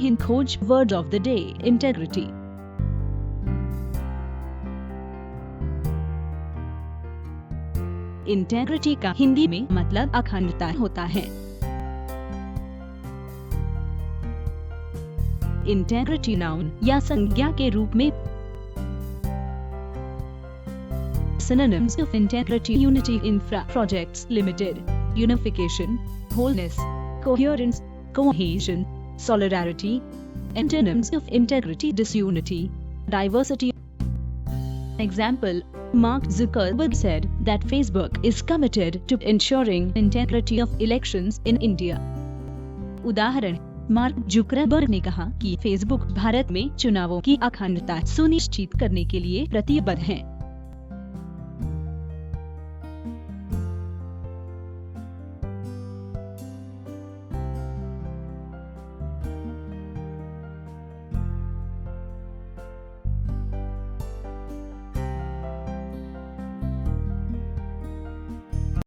HinKhoj word of the day, integrity. Integrity का हिंदी में मतलब अखंडता होता है। इंटेग्रिटी नाउन या संज्ञा के रूप में synonyms of integrity: unity, infra projects limited, unification, wholeness, coherence, cohesion, solidarity. Antonyms of integrity: disunity, diversity. Example: Mark Zuckerberg said that Facebook is committed to ensuring integrity of elections in India. उदाहरण: mark Zuckerberg ने कहा कि Facebook Bharat में चुनावों की अखंडता सुनिश्चित करने के लिए प्रतिबद्ध है।